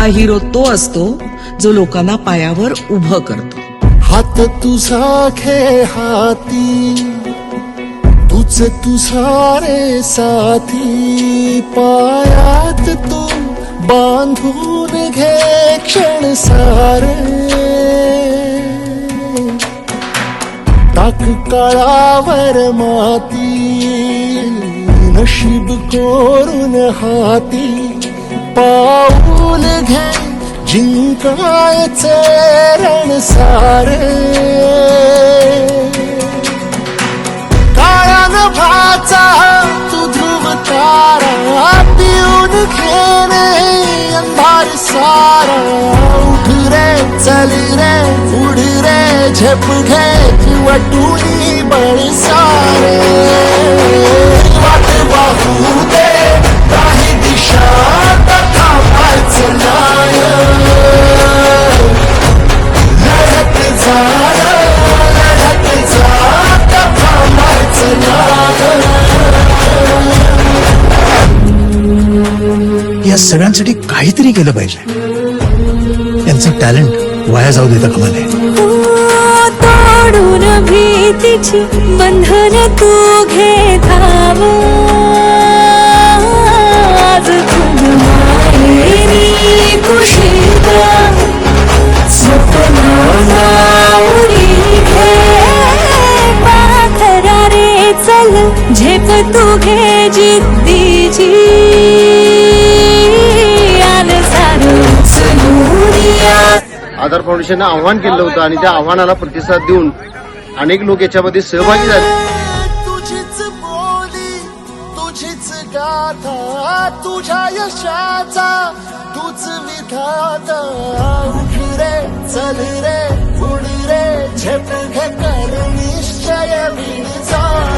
Hero तो असतो जो लोकांना पायावर उभं करतो. हात तुझा घे हाती, तुझ तुझा रे साथी, पायात तू बांधून घे क्षण सारे. टाक काळावर माती, नशीब कोरून हाती, पाऊल घे जिंकायचे रण सारे. काळ्या नभाचा तू ध्रुव तारा, पिऊन घेणे अंधार सारा. उठ रे चल रे उड रे, झेप घे वटुनी बळ सारे. वाट वाहू दे काही दिशा, थांबायचं नाही. लढत जा लढत जा, थांबायचं नाही. या सगळ्यांसाठी काहीतरी केलं पाहिजे. यांचं टॅलेंट वाया जाऊ देता कामा नये. तोडून भीतीची बंधन तू घे धाव. आज तुझ मायेनी कुशीत स्वप्नांना उडी घे. पाखरा रे चल झेप तू घे जिद्दीची. आलं सारं सलूनिया. आधार फाउंडेशनने आव्हान केलं होतं आणि त्या आव्हानाला प्रतिसाद देऊन अनेक लोक याच्यामध्ये सहभागी झाले. तुझीच बोली तुझीच गाथा, तुझ्या यशाचा तूच विधाता. उठ रे चल रे उड रे, झेप घे कर निश्चय विचार.